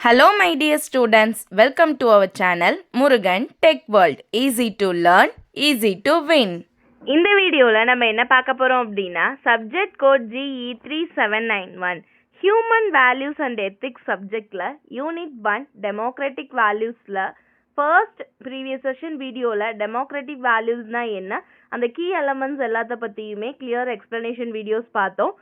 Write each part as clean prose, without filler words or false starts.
Hello my dear students, welcome to our channel Murugan Tech World. Easy to learn, easy to win. இந்த வீடியோவில் நம்ம என்ன பார்க்க போகிறோம் அப்படின்னா subject code GE 3791 human values and ethics சப்ஜெக்டில் யூனிட் 1 டெமோக்ராட்டிக் வேல்யூஸில் ஃபர்ஸ்ட் ப்ரீவியஸ் செஷன் வீடியோவில் டெமோக்ராட்டிக் வேல்யூஸ்னால் என்ன, அந்த கீ எலமெண்ட்ஸ் எல்லாத்த பற்றியுமே கிளியர் எக்ஸ்ப்ளனேஷன் வீடியோஸ் பார்த்தோம்.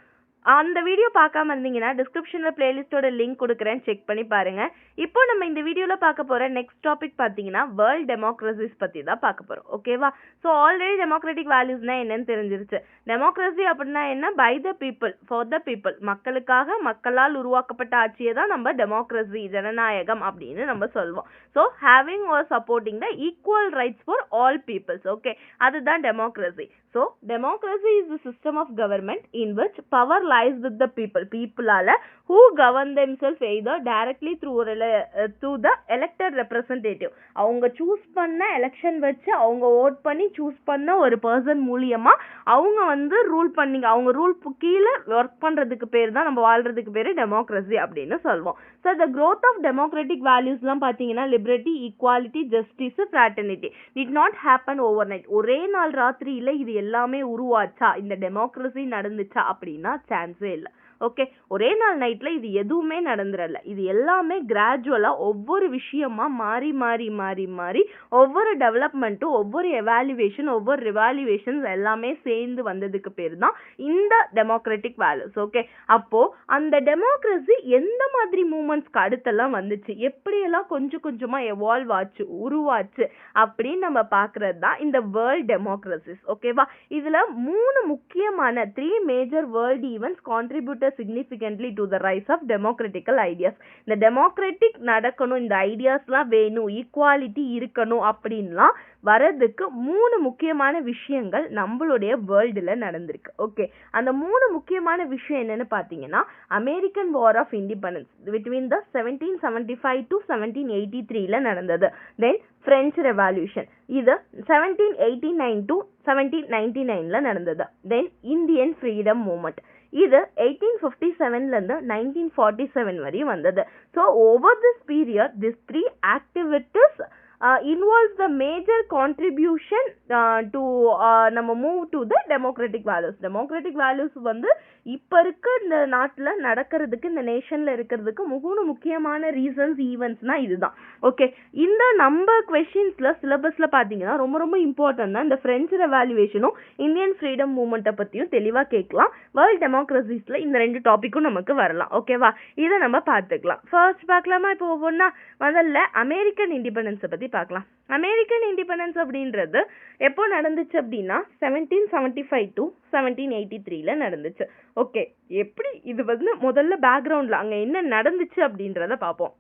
அந்த வீடியோ பார்க்காம இருந்தீங்கன்னா டிஸ்கிரிப்ஷனில் பிளேலிஸ்ட்டோட லிங்க் கொடுக்குறேன், செக் பண்ணி பாருங்கள். இப்போ நம்ம இந்த வீடியோவில் பார்க்க போகிற நெக்ஸ்ட் டாபிக் பார்த்தீங்கன்னா வேர்ல்ட் டெமோக்ரஸிஸ் பற்றி தான் பார்க்க போகிறோம். ஓகேவா? ஸோ ஆல்ரெடி டெமோக்ராட்டிக் வேல்யூஸ்னால் என்னன்னு தெரிஞ்சிருச்சு. டெமோக்ரஸி அப்படின்னா என்ன? By the people for the people, மக்களுக்காக மக்களால் உருவாக்கப்பட்ட ஆட்சியை தான் நம்ம டெமோக்ரஸி, ஜனநாயகம் அப்படின்னு நம்ம சொல்வோம். So having or supporting the equal rights for all peoples. Okay, அதுதான் democracy. So, democracy is the system of government in which power lies with the people. People who govern themselves either directly through the elected representative. அவங்க choose பண்ண election வச்சு அவங்க vote பண்ணி choose பண்ண ஒரு person மூலியமா அவங்க வந்து ரூல் பண்ணி அவங்க ரூல் கீழே ஒர்க் பண்றதுக்கு பேர் தான், நம்ம வாழ்றதுக்கு பேர் டெமோக்ரஸி அப்படின்னு சொல்வோம். So the growth of democratic வேல்யூஸ்லாம் பார்த்தீங்கன்னா liberty, equality, justice, fraternity did not happen overnight. ஒரே நாள் ராத்திரியில் இது எல்லாமே உருவாச்சா, இந்த டெமோக்ரஸி நடந்துச்சா அப்படின்னா சான்ஸே இல்லை. ஓகே, ஒரே நாள் நைட்டில் இது எதுவுமே நடந்துடல. இது எல்லாமே கிராஜுவலாக ஒவ்வொரு விஷயமா மாறி மாறி மாறி மாறி ஒவ்வொரு டெவலப்மெண்ட்டும், ஒவ்வொரு எவாலுவேஷன், ஒவ்வொரு ரிவாலுவேஷன்ஸ் எல்லாமே சேர்ந்து வந்ததுக்கு பேர் தான் இந்த டெமோக்ராட்டிக் வேல்யூஸ். ஓகே, அப்போது அந்த டெமோக்ரஸி எந்த மாதிரி மூமெண்ட்ஸ்க்கு அடுத்தெல்லாம் வந்துச்சு, எப்படியெல்லாம் கொஞ்சம் கொஞ்சமாக எவால்வ் ஆச்சு, உருவாச்சு அப்படின்னு நம்ம பார்க்குறது தான் இந்த வேர்ல்ட் டெமோக்ரஸிஸ். ஓகேவா? இதில் 3 முக்கியமான 3 major world events contributed significantly to the rise of democratical ideas. இந்த டெமோக்ராட்டிக் நடக்கணும், இந்த ஐடியாஸ்லாம் வேணும், ஈக்குவாலிட்டி இருக்கணும் அப்படின்லாம் வரதுக்கு 3 முக்கியமான விஷயங்கள் நம்மளுடைய வேர்ல்டில் நடந்திருக்கு. ஓகே, அந்த 3 முக்கியமான விஷயம் என்னன்னு பார்த்தீங்கன்னா American war of independence between the 1775 to 1783 நடந்தது. தென் பிரெஞ்சு ரெவல்யூஷன், இது 1789 to 1799 நடந்தது. தென் இந்தியன் ஃப்ரீடம் மூமெண்ட், இது 1857 1947 வரையும் வந்தது. So over this period this 3 activities involves the major contribution to நம்ம move to the democratic values. democratic values வந்து இப்போ இருக்க இந்த நாட்டில் நடக்கிறதுக்கு, இந்த நேஷனில் இருக்கிறதுக்கு 3 முக்கியமான ரீசன்ஸ், ஈவெண்ட்ஸ்னால் இதுதான். ஓகே, இந்த நம்ம கொஷின்ஸில் சிலபஸில் பார்த்தீங்கன்னா ரொம்ப ரொம்ப இம்பார்ட்டன்ட் தான். இந்த ஃப்ரெஞ்சு ரெவாலுவேஷனும் இந்தியன் ஃப்ரீடம் மூமெண்ட்டை பற்றியும் தெளிவாக கேட்கலாம். வேர்ல்ட் டெமோக்ரஸிஸில் இந்த 2 டாப்பிக்கும் நமக்கு வரலாம். ஓகேவா? இதை நம்ம பார்த்துக்கலாம். ஃபர்ஸ்ட் பார்க்கலாமா? இப்போ ஒவ்வொன்றா. முதல்ல அமெரிக்கன் இண்டிபெண்டன்ஸை பற்றி பார்க்கலாம். அமெரிக்கன் இண்டிபெண்டன்ஸ் அப்படின்றது எப்போ நடந்துச்சு அப்படின்னா 1775 to 1783 நடந்துச்சு. ஓகே, எப்படி இது வந்து முதல்ல பேக்ரவுண்டில் அங்கே என்ன நடந்துச்சு அப்படின்றத பார்ப்போம்.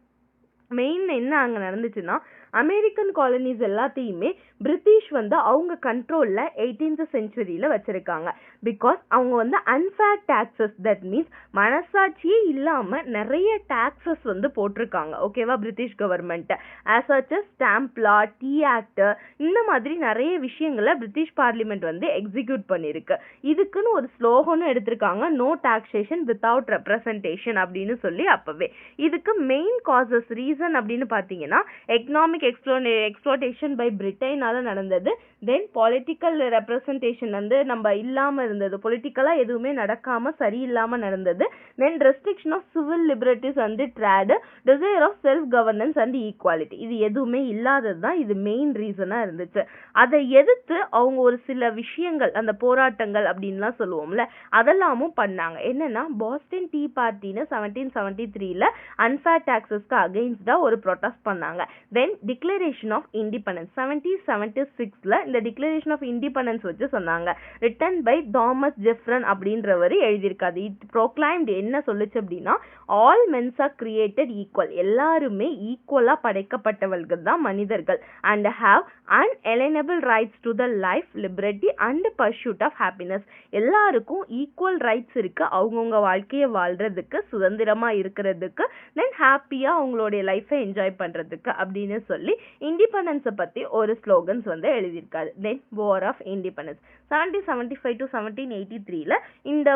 மெயின் என்ன அங்கே நடந்துச்சுன்னா அமெரிக்கன் காலனிஸ் எல்லாத்தையுமே பிரிட்டிஷ் வந்து அவங்க கண்ட்ரோலில் 18th centuryல வச்சுருக்காங்க. பிகாஸ் அவங்க வந்து அன்ஃபேர் டாக்ஸஸ், தட் மீன்ஸ் மனசாட்சியே இல்லாமல் நிறைய டாக்ஸஸ் வந்து போட்டிருக்காங்க. ஓகேவா? British government as such a stamp law, tea act, இந்த மாதிரி நிறைய விஷயங்களை பிரிட்டிஷ் பார்லிமெண்ட் வந்து எக்ஸிக்யூட் பண்ணியிருக்கு. இதுக்குன்னு ஒரு ஸ்லோகனும் எடுத்திருக்காங்க, நோ டாக்ஸேஷன் வித்தவுட் ரெப்ரசன்டேஷன் அப்படின்னு சொல்லி. அப்போவே இதுக்கு மெயின் காசஸ், ரீசன் அப்படின்னு பார்த்தீங்கன்னா எக்கனாமிக் எக்ஸ்ப்ளோட்டேஷன் பை பிரிட்டனால நடந்தது. தென் பொலிட்டிக்கல் ரெப்ரசன்டேஷன் வந்து நம்ம இல்லாமல் இருந்தது, பொலிட்டிக்கலாக எதுவுமே நடக்காமல் சரியில்லாமல் நடந்தது. Then restriction of civil liberties and trade, desire of self governance and equality, இது எதுவுமே இல்லாதது தான் இது மெயின் ரீசனாக இருந்துச்சு. அதை எதிர்த்து அவங்க ஒரு சில விஷயங்கள், அந்த போராட்டங்கள் அப்படின்லாம் சொல்லுவோம்ல, அதெல்லாமும் பண்ணாங்க. என்னன்னா பாஸ்டன் டீ பார்ட்டின்னு 1773 அன்ஃபேர் டாக்ஸஸ்க்கு அகெயின்ஸ்டாக ஒரு ப்ரொட்டஸ்ட் பண்ணாங்க. தென் டிக்ளரேஷன் ஆஃப் இண்டிபெண்டன்ஸ் 1776 இந்த டிக்ளரேஷன் ஆஃப் இண்டிபெண்டன்ஸ் வச்சு சொன்னாங்க. ரிட்டன் பை தாமஸ் ஜெஃப்ரன் அப்படின்றவர் எழுதியிருக்காது. இட் ப்ரோக்ளைம்டு என்ன சொல்லுச்சு அப்படின்னா all mens are created equal, எல்லாருமே ஈக்குவலாக படைக்கப்பட்டவர்கள் தான் மனிதர்கள். And have unalienable rights to the life, liberty and pursuit of happiness. எல்லாருக்கும் ஈக்குவல் ரைட்ஸ் இருக்கு, அவங்கவுங்க வாழ்க்கையை வாழ்றதுக்கு, சுதந்திரமா இருக்கிறதுக்கு, தென் ஹாப்பியா அவங்களுடைய லைஃபை என்ஜாய் பண்றதுக்கு அப்படின்னு சொல்லி இண்டிபெண்டன்ஸை பத்தி ஒரு ஸ்லோகன்ஸ் வந்து எழுதியிருக்காரு. தென் வார் ஆஃப் இண்டிபெண்டன்ஸ் 1775 to 1783 இந்த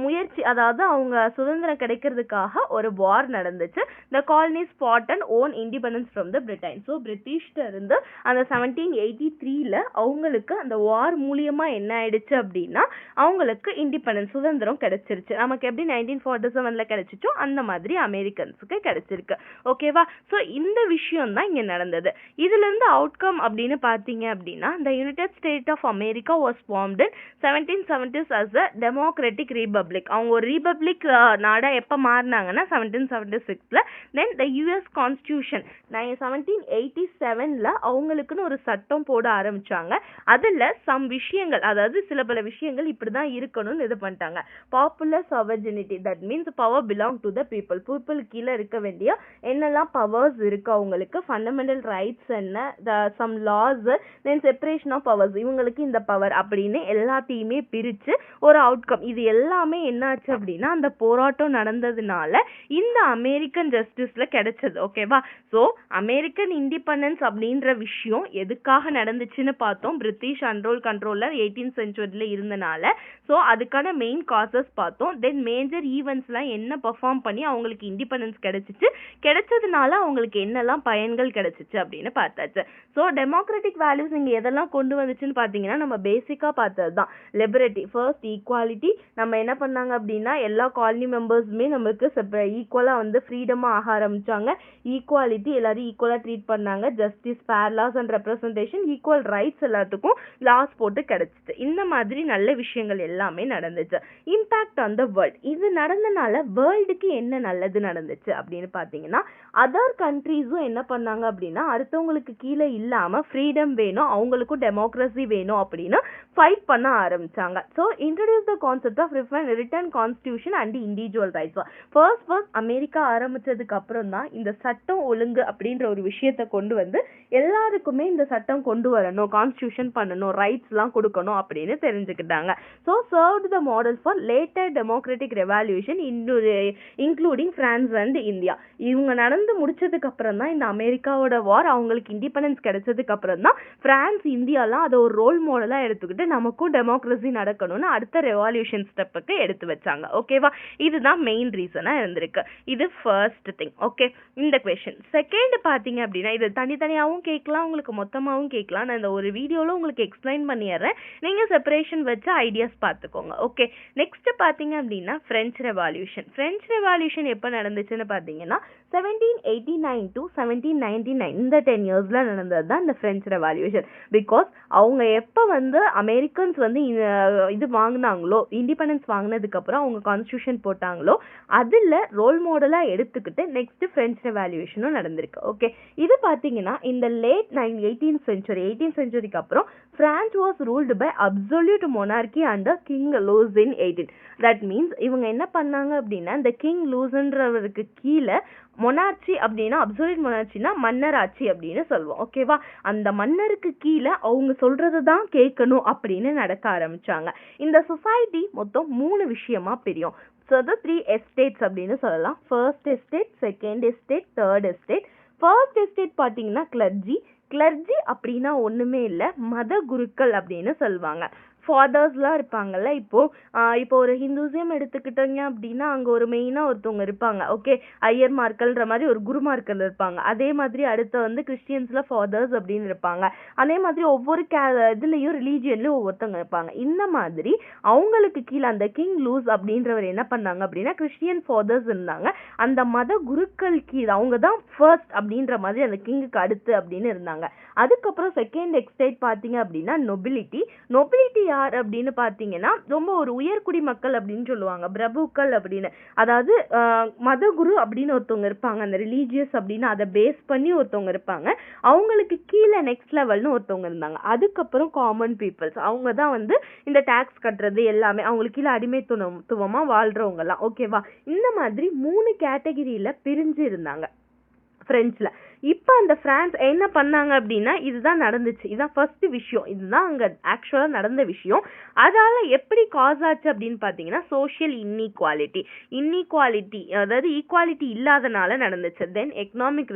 முயற்சி, அதாவது அவங்க சுதந்திரம் கிடைக்கிறதுக்காக ஒரு வார் நடந்துச்சு. the colonies fought and own independence from the Britain. So பிரிட்டிஷ்ட இருந்து அந்த 1783 அவங்களுக்கு அந்த வார் மூலியமா என்ன ஆயிடுச்சு அப்படின்னா அவங்களுக்கு இண்டிபெண்டன்ஸ் சுதந்திரம் கிடைச்சிருச்சு. நமக்கு எப்படி 1947 கிடைச்சிச்சோ அந்த மாதிரி அமெரிக்கன்ஸுக்கு கிடைச்சிருக்கு. ஓகேவா? ஸோ இந்த விஷயம் தான் இங்க நடந்தது. இதுல இருந்து அவுட்கம் அப்படின்னு பாத்தீங்க அப்படின்னா the United States of America was formed in 1770s as a democratic republic. அவங்க ஒரு ரிபப்ளிக் நாடா எப்ப மாறினாங்கன்னா 1776ல. then the US Constitution 1787ல அவங்களுக்குன்னு ஒரு சட்டம் போட ஆரம்பிச்சாங்க. அதுல சம் விஷயங்கள், அதாவது சில பல விஷயங்கள் இப்படிதான் இருக்கணும்னு இது பண்ணிட்டாங்க. Popular sovereignty, that means power belong to the people. people கீழே இருக்க வேண்டிய என்னெல்லாம் பவர்ஸ் இருக்கு அவங்களுக்கு, ஃபண்டமெண்டல் ரைட்ஸ் என்ன, some laws, then separation of powers, இவங்களுக்கு இந்த பவர் அப்படின்னு எல்லாத்தையுமே பிரிச்சு ஒரு அவுட்கம். இது எல்லாமே என்னாச்சு அப்படின்னா அந்த போராட்டம் நடந்ததுனால இந்த அமெரிக்கன் ஜஸ்டிஸ்ல கிடைச்சது. ஓகேவா? ஸோ அமெரிக்கன் இண்டிபெண்டன்ஸ் அப்படின்ற விஷயம் எதுக்காக நடந்துச்சுன்னு பார்த்தோம். பிரிட்டிஷ் அன்ரோல் கண்ட்ரோலர் 18th செஞ்சுரியில இருந்தனால. ஸோ அதுக்கான மெயின் காசஸ் பார்த்தோம். தென் மேஜர் ஈவெண்ட்ஸ்லாம் என்ன பெர்ஃபார்ம் பண்ணி அவங்களுக்கு இண்டிபெண்டன்ஸ் கிடைச்சதுனால அவங்களுக்கு என்னெல்லாம் பயன்கள் கிடைச்சிச்சு அப்படின்னு பார்த்தாச்சு. ஸோ டெமோக்ராட்டிக் வேல்யூஸ் இங்க எதெல்லாம் கொண்டு வந்துச்சுன்னு பார்த்தீங்கன்னா நம்ம பேசிக்கா பார்த்தது தான். லிபரட்டி, ஃபர்ஸ்ட் ஈக்குவாலிட்டி. நம்ம என்ன பண்ணாங்க அப்படின்னா எல்லா காலனி மெம்பர்ஸுமே நமக்கு ஈக்குவலா வந்து ஃப்ரீடமா ஆக ஆரம்பிச்சாங்க. ஈக்குவாலிட்டி, எல்லாரும் ஈக்குவலா ட்ரீட் பண்ணாங்க. Justice, fair laws and representation, equal rights எல்லாத்துக்கும் லாஸ் போட்டு கிடைச்சிச்சு. இந்த மாதிரி நல்ல விஷயங்கள் எல்லாமே நடந்துச்சு. இம்பாக்ட் ஆன் த வேர்ல்ட், இது நடந்தனால வேர்ல்டுக்கு என்ன நல்லது நடந்துச்சு அப்படின்னு பாத்தீங்கன்னா அதர் கண்ட்ரீஸும் என்ன பண்ணாங்க அப்படின்னா அடுத்தவங்களுக்கு கீழே இல்லாம ஃப்ரீடம் வேணும், அவங்களுக்கும் டெமோக்ரஸி வேணும் அப்படின்னு ஃபைட் பண்ண ஆரம்பிச்சாங்க. So introduce the concept of written constitution and individual rights. First America ஆரம்பிச்சதுக்கு அப்புறம் தான் இந்த சட்டம் ஒழுங்கு அப்படின்ற ஒரு விஷயத்தை கொண்டு வந்து எல்லாருக்குமே இந்த சட்டம் கொண்டு வரணும், கான்ஸ்டிடியூஷன் பண்ணணும், ரைட்ஸ் எல்லாம் கொடுக்கணும் அப்படின்னு தெரிஞ்சுக்கிட்டாங்க. So served the model for later democratic revolution including France and India. இவங்க நடந்து முடிச்சதுக்கு அப்புறம் தான் இந்த அமெரிக்காவோட வார், அவங்களுக்கு இண்டிபெண்டன்ஸ் கிடைச்சதுக்கு அப்புறம் தான் பிரான்ஸ், இந்தியாலாம் அதை ஒரு ரோல் மாடலா எடுத்துக்கிட்டு நமக்கும் டெமோக்ரஸி நடக்கணும்னு அடுத்த ரெவல்யூஷன் ஸ்டெப்புக்கு எடுத்து வச்சாங்க. ஓகேவா? இதுதான் மெயின் ரீசனா இருந்திருக்கு. இது ஃபர்ஸ்ட் திங். ஓகே, இந்த கொஸ்டின். செகண்ட் பாத்தீங்க அப்படின்னா இது தனித்தனியாவும் கேட்கலாம், உங்களுக்கு மொத்தமாவும் கேட்கலாம். நான் இந்த ஒரு வீடியோல உங்களுக்கு எக்ஸ்பிளைன் பண்ணிடுறேன், நீங்க செப்பரேஷன் வச்சு ஐடியாஸ் பார்த்துக்கோங்க. ஓகே, நெக்ஸ்ட் பாத்தீங்க அப்படின்னா பிரெஞ்சு ரெவல்யூஷன். பிரெஞ்சு ரெவல்யூஷன் எப்ப நடந்துச்சுன்னு பாத்தீங்கன்னா 1789 to 1799 இந்த 10 இயர்ஸ்ல நடந்தது தான் இந்த பிரெஞ்சு ரெவல்யூஷன். பிகாஸ் அவங்க எப்ப வந்து அமெரிக்கன்ஸ் வந்து இது வாங்கினாங்களோ, இண்டிபெண்டன்ஸ் வாங்கினதுக்கு அப்புறம் அவங்க கான்ஸ்டிடியூஷன் போட்டாங்களோ, அதுல ரோல் மாடலா எடுத்துக்கிட்டு நெக்ஸ்ட் பிரெஞ்சு ரெவல்யூஷனும் நடந்திருக்கு. ஓகே, இது பாத்தீங்கன்னா இந்த லேட் 18th செஞ்சுரிக்கு அப்புறம் France was ruled by absolute monarchy under king Louis in 18. That means இவங்க என்ன பண்ணாங்க அப்படின்னா இந்த கிங் லூஸ்ன்றவருக்கு கீழே மொனார்ச்சி அப்படின்னா அப்சல்யூட் மொனார்ச்சினா மன்னர் ஆட்சி அப்படின்னு சொல்லுவோம். ஓகேவா? அந்த மன்னருக்கு கீழே அவங்க சொல்றது தான் கேட்கணும் அப்படின்னு நடக்க ஆரம்பிச்சாங்க. இந்த சொசைட்டி மொத்தம் 3 விஷயமா பிரியும். ஸோ த 3 எஸ்டேட்ஸ் அப்படின்னு சொல்லலாம். First estate, second estate, third estate. First estate பார்த்தீங்கன்னா கிளர்ஜி அப்படின்னா ஒண்ணுமே இல்லை, மத குருக்கள் அப்படின்னு சொல்லுவாங்க. ஃபாதர்ஸ்லாம் இருப்பாங்கல்ல. இப்போ ஒரு ஹிந்துசியம் எடுத்துக்கிட்டீங்க அப்படின்னா அங்க ஒரு மெயினா ஒருத்தவங்க இருப்பாங்க. ஓகே, ஐயர்மார்கள்ன்ற மாதிரி ஒரு குருமார்கள் இருப்பாங்க. அதே மாதிரி அடுத்து வந்து கிறிஸ்டியன்ஸ்ல ஃபாதர்ஸ் அப்படின்னு இருப்பாங்க. அதே மாதிரி ஒவ்வொரு இதுலயும் ரிலீஜியன்லயும் ஒவ்வொருத்தவங்க இருப்பாங்க. இந்த மாதிரி அவங்களுக்கு கீழே அந்த கிங் லூஸ் அப்படின்றவர் என்ன பண்ணாங்க அப்படின்னா கிறிஸ்டியன் ஃபாதர்ஸ் இருந்தாங்க. அந்த மத குருக்கள் கீழே அவங்க தான் ஃபர்ஸ்ட் அப்படின்ற மாதிரி அந்த கிங்குக்கு அடுத்து அப்படின்னு இருந்தாங்க. அதுக்கப்புறம் செகண்ட் எஸ்டேட் பாத்தீங்க அப்படின்னா நொபிலிட்டி யார் அப்படின்னு பாத்தீங்கன்னா ரொம்ப ஒரு உயர்குடி மக்கள் அப்படின்னு சொல்லுவாங்க, பிரபுக்கள் அப்படின்னு. அதாவது மதகுரு அப்படின்னு ஒருத்தவங்க இருப்பாங்க, அந்த ரிலீஜியஸ் அப்படின்னு அதை பேஸ் பண்ணி ஒருத்தவங்க இருப்பாங்க. அவங்களுக்கு கீழே நெக்ஸ்ட் லெவல்னு ஒருத்தவங்க இருந்தாங்க. அதுக்கப்புறம் காமன் பீப்புள்ஸ், அவங்க தான் வந்து இந்த டாக்ஸ் கட்டுறது எல்லாமே, அவங்களுக்கு கீழே அடிமைத்துவமா வாழ்றவங்க எல்லாம். ஓகேவா? இந்த மாதிரி 3 கேட்டகரியில பிரிஞ்சு இருந்தாங்க பிரெஞ்சுல. இப்போ அந்த பிரான்ஸ் என்ன பண்ணாங்க அப்படின்னா இதுதான் நடந்துச்சு, இதுதான் ஃபர்ஸ்ட் விஷயம், இதுதான் அங்க ஆக்சுவலா நடந்த விஷயம். அதால எப்படி காஸ் ஆச்சு அப்படின்னு பாத்தீங்கன்னா சோஷியல் இன்இக்வாலிட்டி, அதாவது ஈக்குவாலிட்டி இல்லாதனால நடந்துச்சு. தென் எக்கனாமிக்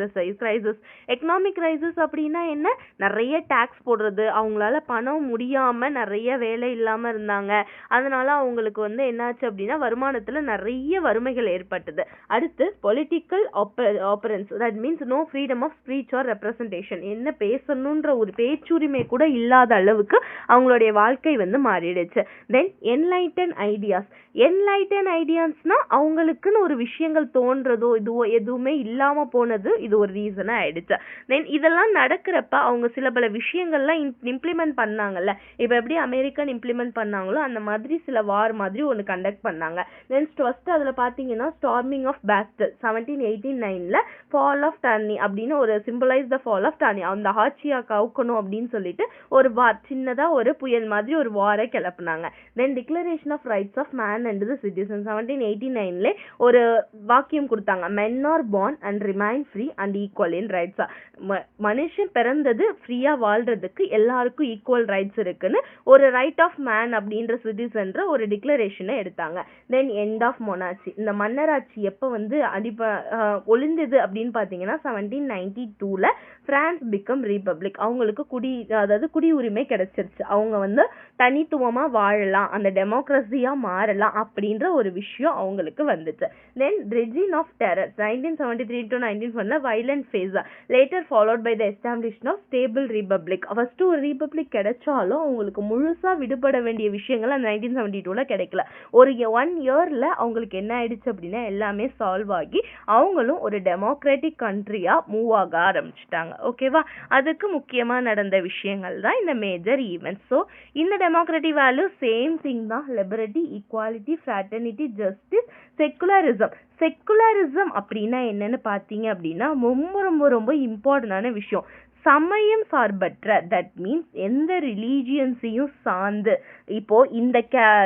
கிரைசிஸ் அப்படின்னா என்ன, நிறைய டாக்ஸ் போடுறது, அவங்களால பணம் முடியாம நிறைய வேலை இல்லாம இருந்தாங்க, அதனால அவங்களுக்கு வந்து என்னாச்சு அப்படின்னா வருமானத்துல நிறைய வறுமைகள் ஏற்பட்டது. அடுத்து political oppression, that means no freedom of speech or representation, என்ன பேசணுன்ற ஒரு பேச்சுரிமை கூட இல்லாத அளவுக்கு அவங்களுடைய வாழ்க்கை வந்து மாறிடுச்சு. தென் என்லைட்டன் ஐடியாஸ்னா அவங்களுக்குன்னு ஒரு விஷயங்கள் தோன்றதோ இதுவோ எதுவுமே இல்லாம போனது, இது ஒரு ரீசனா ஆயிடுச்சு. தென் இதெல்லாம் நடக்கிறப்ப அவங்க சில பல விஷயங்கள்லாம் இம்ப்ளிமெண்ட் பண்ணாங்கல்ல, இப்ப எப்படி அமெரிக்கன் இம்ப்ளிமெண்ட் பண்ணாங்களோ அந்த மாதிரி சில வார் மாதிரி ஒன்று கண்டக்ட் பண்ணாங்க. தென் ஃபர்ஸ்ட் அதுல பாத்தீங்கன்னா ஸ்டார்மிங் ஆஃப் பாஸ்டல் 1789ல ஃபால் ஆஃப் டர்னி அப்படின்னு ஒரு symbolise the fall of tyranny, அந்த ஆட்சியா கவுக்கணும் அப்படின்னு சொல்லிட்டு ஒரு வார், சின்னதா ஒரு புயல் மாதிரி ஒரு வாரை கிளப்புனாங்க. Then declaration of rights of man and the citizen 1789ல ஒரு வாக்கியம் கொடுத்தாங்க, men are born and remain free and equal in rights. மனுஷன் பிறந்தது ஃப்ரீயா வாழ்றதுக்கு எல்லாருக்கும் ஈக்குவல் ரைட்ஸ் இருக்குன்னு ஒரு ரைட் ஆஃப் மேன் அப்படின்ற சிட்டிசன்ற ஒரு டிக்ளரேஷனை எடுத்தாங்க. தென் எண்ட் ஆஃப் மொனார்ச்சி, இந்த மன்னராட்சி எப்போ வந்து ஒளிந்தது அப்படின்னு பாத்தீங்கன்னா 1792ல பிரான்ஸ் பிகம் ரிபப்ளிக், அவங்களுக்கு குடியுரிமை கிடைச்சிருச்சு, அவங்க வந்து தனித்துவமா வாழலாம், அந்த டெமோக்ரஸியா மாறலாம் அப்படின்ற ஒரு விஷயம் அவங்களுக்கு வந்துச்சு. தென் regime of terror 1973 to 1941 violent phase later followed by the establishment of stable republic. First ஒரு ரிபப்ளிக் கிடைச்சாலும் அவங்களுக்கு முழுசா விடுபட வேண்டிய விஷயங்கள் அந்த 1972ல கிடைக்கல. ஒரு 1 இயர்ல அவங்களுக்கு என்ன ஆயிடுச்சு அப்படின்னா எல்லாமே சால்வ் ஆகி அவங்களும் ஒரு டெமோக்ராட்டிக் கண்ட்ரியா மூவ் ஆக ஆரம்பிச்சிட்டாங்க. ஓகேவா, அதுக்கு முக்கியமா நடந்த விஷயங்கள் தான் இந்த மேஜர் ஈவென்ட்ஸ். ஸோ இந்த டெமோக்ராட்டிக் வேல்யூ சேம் திங் தான், liberty, equality, fraternity, justice, secularism அப்படின்னா என்னன்னு பாத்தீங்க அப்படின்னா ரொம்ப ரொம்ப ரொம்ப இம்பார்ட்டன்டான விஷயம். சமயம் சார்பற்ற, தட் மீன்ஸ் எந்த ரிலீஜியன்ஸையும் சார்ந்து, இப்போ இந்த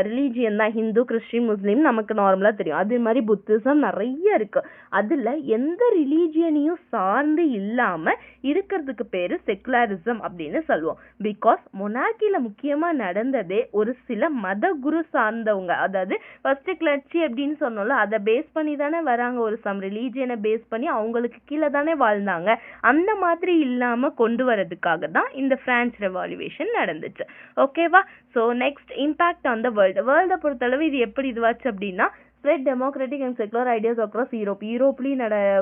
ரிலீஜியன் தான் ஹிந்து, கிறிஸ்டின், முஸ்லீம் நமக்கு நார்மலா தெரியும், அதே மாதிரி புத்திசம் நிறைய இருக்கு, அதுல எந்த ரிலீஜியனையும் சார்ந்து இல்லாம இருக்கிறதுக்கு பேரு செக்குலரிசம் அப்படின்னு சொல்லுவோம். பிகாஸ் மொனார்க்கில முக்கியமா நடந்ததே ஒரு சில மத குரு சார்ந்தவங்க, அதாவது ஃபர்ஸ்ட் கிளர்ச்சி அப்படின்னு சொன்னோம்ல, அதை பேஸ் பண்ணி தானே வராங்க, ஒரு சம் ரிலீஜியனை பேஸ் பண்ணி அவங்களுக்கு கீழே தானே வாழ்ந்தாங்க, அந்த மாதிரி இல்லாம கொண்டு வரதுக்காக தான் இந்த பிரான்ஸ் ரெவல்யூஷன் நடந்துச்சு. ஓகேவா, so next impact on the வேர்ல்ட பொறுத்தளவு இது எப்படி இதுவாச்சு அப்படின்னா spread democratic and secular ideas across யூரோப்லயும்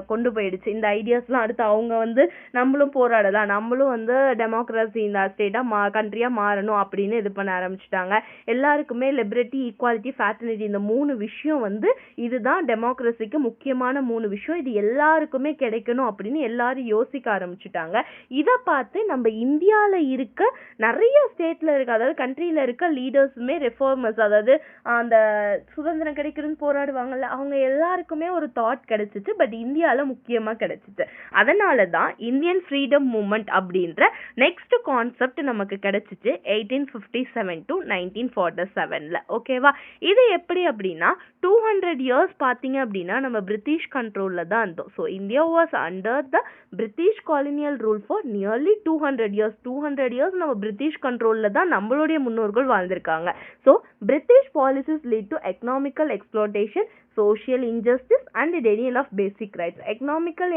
கொண்டு போயிடுச்சு இந்த ஐடியாஸ்லாம். அடுத்து அவங்க வந்து நம்மளும் போராடலாம், நம்மளும் வந்து டெமோக்ரஸி இந்த ஸ்டேட்டா கண்ட்ரியா மாறணும் அப்படின்னு இது பண்ண ஆரம்பிச்சுட்டாங்க. எல்லாருக்குமே லிபர்ட்டி, ஈக்குவாலிட்டி, ஃப்ராட்டர்னிட்டி, இந்த 3 விஷயம் வந்து இதுதான் டெமோக்ரஸிக்கு முக்கியமான 3 விஷயம், இது எல்லாருக்குமே கிடைக்கணும் அப்படின்னு எல்லாரும் யோசிக்க ஆரம்பிச்சுட்டாங்க. இதை பார்த்து நம்ம இந்தியால இருக்க நிறைய ஸ்டேட்ல இருக்க, அதாவது கண்ட்ரியில இருக்க லீடர்ஸுமே ரெஃபார்மர்ஸ், அதாவது அந்த சுதந்திரம் கிடைக்கிறதுன்னு போராடுவாங்கல்ல, அவங்க எல்லாருக்குமே ஒரு தாட் கிடைச்சிச்சு. பட் இந்தியால முக்கியமா கிடைச்சிச்சு. அதனாலதான் இந்தியன் ஃப்ரீடம் மூவ்மெண்ட் அப்படின்ற நெக்ஸ்ட் கான்செப்ட் நமக்கு கிடைச்சிச்சு 1857 to 1947ல. ஓகேவா, இது எப்படி அப்படின்னா 200 இயர்ஸ் பாத்தீங்க அப்படின்னா நம்ம பிரிட்டிஷ் கண்ட்ரோல்ல தான் இருந்தோம். So India was under the British colonial rule for nearly 200 years நம்ம பிரிட்டிஷ் கண்ட்ரோல்ல தான் நம்மளுடைய முன்னோர்கள் வாழ்ந்திருக்காங்க. So British policies lead to economical exploitation, social injustice and denial of basic rights. economical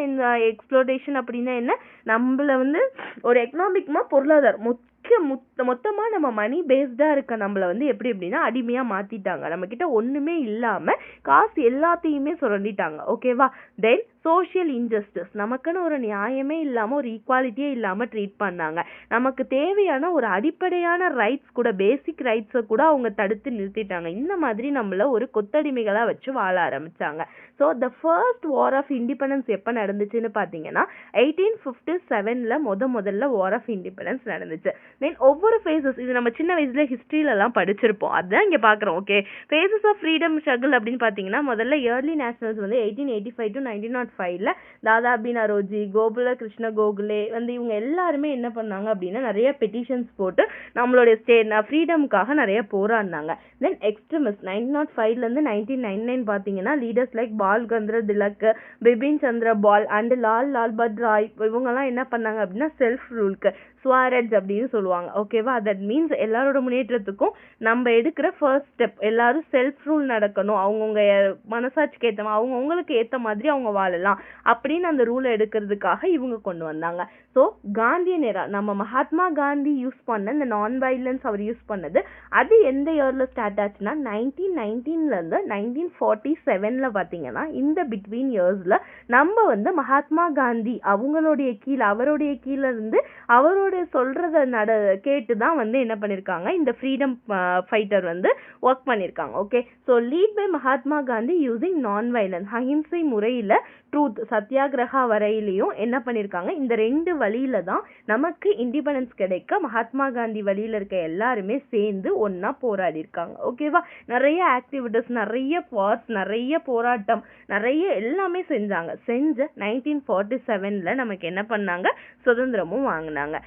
exploitation அப்படின்னா என்ன, நம்மள வந்து ஒரு எக்கனாமிக்மா பொருளாதாரம் மொத்தமா நம்ம மணி பேஸ்டா இருக்க நம்மள வந்து எப்படி எப்படின்னா அடிமையா மாத்திட்டாங்க, நம்ம கிட்ட ஒண்ணுமே இல்லாம காசு எல்லாத்தையுமே சுரண்டிட்டாங்க. ஓகேவா, தென் சோஷியல் இன்ஜஸ்டிஸ், நமக்குன்னு ஒரு நியாயமே இல்லாம ஒரு ஈக்குவாலிட்டியே இல்லாம ட்ரீட் பண்ணாங்க. நமக்கு தேவையான ஒரு அடிப்படையான ரைட்ஸ் கூட, பேசிக் ரைட்ஸை கூட அவங்க தடுத்து நிறுத்திட்டாங்க. இந்த மாதிரி நம்மள ஒரு கொத்தடிமைகளா வச்சு வாழ ஆரம்பிச்சாங்க. So the first war of independence எப்போ நடந்துச்சுன்னு பார்த்தீங்கன்னா 1857ல முதல்ல வார் ஆஃப் இண்டிபெண்டன்ஸ் நடந்துச்சு. தென் ஒவ்வொரு ஃபேஸஸ், இது நம்ம சின்ன வயசுல ஹிஸ்ட்ரியிலலாம் படிச்சிருப்போம், அதுதான் இங்கே பார்க்குறோம். Okay, phases of freedom struggle அப்படின்னு பார்த்தீங்கன்னா முதல்ல இயர்லி நேஷனல்ஸ் வந்து 1885 to 1905 5ல தாதாபி நரோஜி, கோகுல கிருஷ்ண கோகுலே வந்து இவங்க எல்லாருமே என்ன பண்ணாங்க அப்படின்னா நிறைய பெட்டிஷன்ஸ் போட்டு நம்மளுடைய ஃப்ரீடமுக்காக நிறைய போராடினாங்க. தென் எக்ஸ்ட்ரீமிஸ்ட் 1905லேருந்து 1999 பார்த்தீங்கன்னா leaders like Bal Gangadhar Tilak, Bipin Chandra Pal and Lal Rai இவங்கெல்லாம் என்ன பண்ணாங்க அப்படின்னா செல்ஃப் ரூலுக்கு ஸ்வராஜ் அப்படின்னு சொல்லுவாங்க. ஓகேவா, தட் மீன்ஸ் எல்லாரோட முன்னேற்றத்துக்கும் நம்ம எடுக்கிற ஃபர்ஸ்ட் ஸ்டெப் எல்லாரும் செல்ஃப் ரூல் நடக்கணும், அவங்கவுங்க மனசாட்சிக்கு ஏற்ற அவங்கவுங்களுக்கு ஏற்ற மாதிரி அவங்க வாழலாம் அப்படின்னு அந்த ரூலை எடுக்கிறதுக்காக இவங்க கொண்டு வந்தாங்க. ஸோ காந்தியன் எரா நம்ம மகாத்மா காந்தி யூஸ் பண்ண இந்த நான் வைலன்ஸ் அவர் யூஸ் பண்ணது அது எந்த இயரில் ஸ்டார்ட் ஆச்சுன்னா 1919லேருந்து 1947 பார்த்தீங்கன்னா இந்த பிட்வீன் இயர்ஸில் நம்ம வந்து மகாத்மா காந்தி அவருடைய கீழே இருந்து அவரோட சொல்றத கேட்டு தான் வந்து என்ன பண்ணிருக்காங்க இந்த ஃப்ரீடம் ஃபைட்டர் வந்து ஒர்க் பண்ணிருக்காங்க. Okay, so led by Mahatma Gandhi using non violence ahimsa முறையில ட்ரூத் சத்தியாகிரகா வரையிலையும் என்ன பண்ணிருக்காங்க இந்த 2 வழியில தான் நமக்கு இண்டிபெண்டன்ஸ் கிடைக்க மகாத்மா காந்தி வழியில இருக்க எல்லாருமே சேர்ந்து ஒன்னா போராடி இருக்காங்க. ஓகேவா, நிறைய ஆக்டிவிட்டிஸ், நிறைய ஃபார்ஸ், நிறைய போராட்டம், நிறைய எல்லாமே செஞ்ச 1947ல நமக்கு என்ன பண்ணாங்க சுதந்திரமும் வாங்கினாங்க.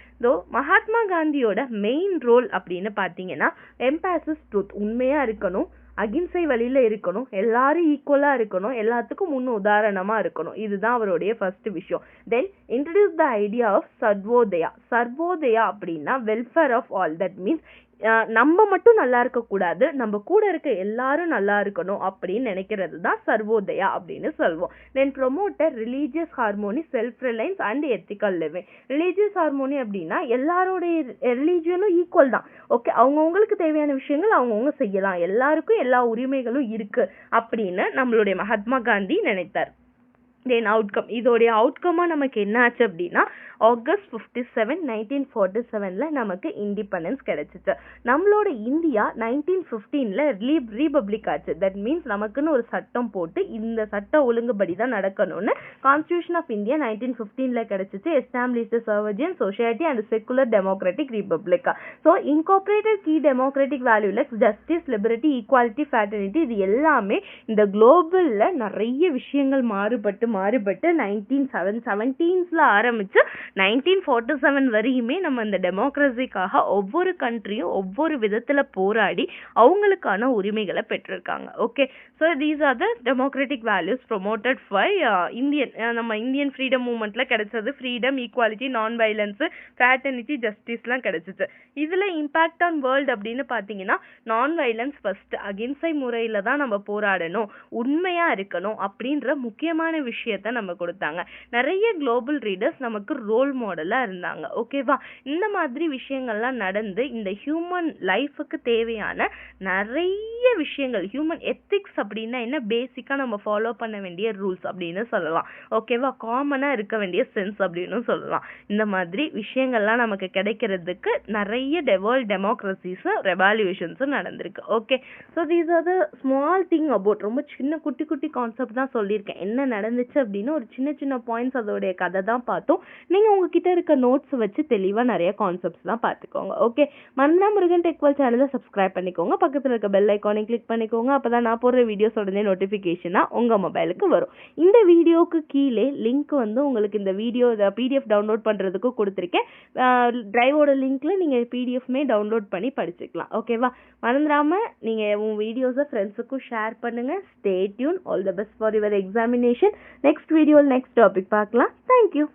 மகாத்மா காந்தியோட மெயின் ரோல் அப்படின்னு பாத்தீங்கன்னா எம்பாசிஸ் ட்ரூத், உண்மையா இருக்கணும், அகிம்சை வழியில இருக்கணும், எல்லாரும் ஈக்குவலா இருக்கணும், எல்லாத்துக்கும் முன் உதாரணமா இருக்கணும், இதுதான் அவருடைய ஃபர்ஸ்ட் விஷயம். Then introduce the idea of Sarvodaya அப்படின்னா welfare of all. That means நம்ம மட்டும் நல்லா இருக்க கூடாது, நம்ம கூட இருக்க எல்லாரும் நல்லா இருக்கணும் அப்படின்னு நினைக்கிறது தான் சர்வோதயா அப்படின்னு சொல்லுவோம். Then promoter religious harmony, self reliance and ethical living. Religious harmony அப்படின்னா எல்லாருடைய ரிலீஜியனும் ஈக்குவல் தான். ஓகே, அவங்கவுங்களுக்கு தேவையான விஷயங்கள் அவங்கவுங்க செய்யலாம், எல்லாருக்கும் எல்லா உரிமைகளும் இருக்கு அப்படின்னு நம்மளுடைய மகாத்மா காந்தி நினைத்தார். தென் அவுட்கம், இதோடைய அவுட்கமா நமக்கு என்ன ஆச்சு அப்படின்னா ஆகஸ்ட் 57, 1947ல நமக்கு இண்டிபெண்டன்ஸ் கிடைச்சிச்சு. நம்மளோட இந்தியா 1915ல ரீபப்ளிக் ஆச்சு. தட் மீன்ஸ் நமக்குன்னு ஒரு சட்டம் போட்டு இந்த சட்ட ஒழுங்குபடி தான் நடக்கணும்னு கான்ஸ்டிடியூஷன் ஆஃப் இந்தியா 1915ல கிடைச்சிச்சு. Establish sovereign society and secular democratic republic. So incorporated key democratic value like justice, liberty, equality, fraternity, இது எல்லாமே இந்த குளோபல்ல நிறைய விஷயங்கள் மாறுபட்டு 1917ல ஆரம்பிச்சு 1947 வரையுமே நம்ம இந்த டெமோக்ரஸிக்காக ஒவ்வொரு கண்ட்ரியும் ஒவ்வொரு விதத்துல போராடி அவங்களுக்கான உரிமைகளை பெற்றிருக்காங்க. Okay, so these are the democratic values promoted by நம்ம இந்தியன் ஃப்ரீடம் மூவ்மெண்ட்ல கிடைச்சது. Freedom, equality, non violence, fraternity, ஜஸ்டிஸ்லாம் கிடைச்சிச்சு. இதுல இம்பாக்ட் ஆன் வேர்ல்டு அப்படின்னு பாத்தீங்கன்னா நான் வயலன்ஸ் ஃபர்ஸ்ட், அகிம்சை முறையில தான் நம்ம போராடணும், உண்மையா இருக்கணும் அப்படின்ற முக்கியமான விஷயத்த நம்ம கொடுத்தாங்க. நிறைய குளோபல் ரீடர்ஸ் நமக்கு ரோல் மாடலா இருந்தாங்க. ஓகேவா, இந்த மாதிரி விஷயங்கள்லாம் நடந்து இந்த ஹியூமன் லைஃபுக்கு தேவையான நிறைய விஷயங்கள், ஹியூமன் எத்திக்ஸ் அப்படின்னா என்ன, பேசிக்கா நம்ம ஃபாலோ பண்ண வேண்டிய ரூல்ஸ் அப்படின்னு சொல்லலாம். ஓகேவா, காமனா இருக்க வேண்டிய சென்ஸ் அப்படின்னு சொல்லலாம். இந்த மாதிரி விஷயங்கள்லாம் நமக்கு கிடைக்கிறதுக்கு நிறைய வேர்ல்ட் டெமோக்ரஸிஸ், ரெவல்யூஷன்ஸும் நடந்திருக்கு. Okay, so these are the small thing about, ரொம்ப சின்ன குட்டி குட்டி கான்செப்ட் தான் சொல்லியிருக்கேன். என்ன நடந்துச்சு அப்படின்னு ஒரு சின்ன சின்ன பாயிண்ட்ஸ், அதோடைய கதை தான் பார்த்தோம். நீங்க உங்ககிட்ட இருக்க நோட்ஸ் வச்சு தெளிவா நிறைய கான்செப்ட்ஸ் தான் பார்த்துக்கோங்க. ஓகே, மறந்துடாம முருகன் டெக் வேர்ல்ட் சேனலை சப்ஸ்கிரைப் பண்ணிக்கோங்க, பக்கத்துல இருக்க பெல் ஐக்கானை கிளிக் பண்ணிக்கோங்க. அப்பதான் நான் போடுற வீடியோஸ் உடனே நோட்டிபிகேஷனா உங்க மொபைலுக்கு வரும். இந்த வீடியோக்கு கீழே லிங்க் வந்து உங்களுக்கு இந்த வீடியோ பிடிஎஃப் டவுன்லோட் பண்றதுக்கு கொடுத்துருக்கேன். டிரைவோட லிங்க்ல நீங்க பிடிஎஃப்மே டவுன்லோட் பண்ணி படிச்சுக்கலாம். ஓகேவா, மறந்துடாம நீங்க உங்க வீடியோஸை ஃப்ரெண்ட்ஸுக்கும் ஷேர் பண்ணுங்க. Stay tune. All the best for your examination. Next video next topic பார்க்கலாம். தேங்க்யூ.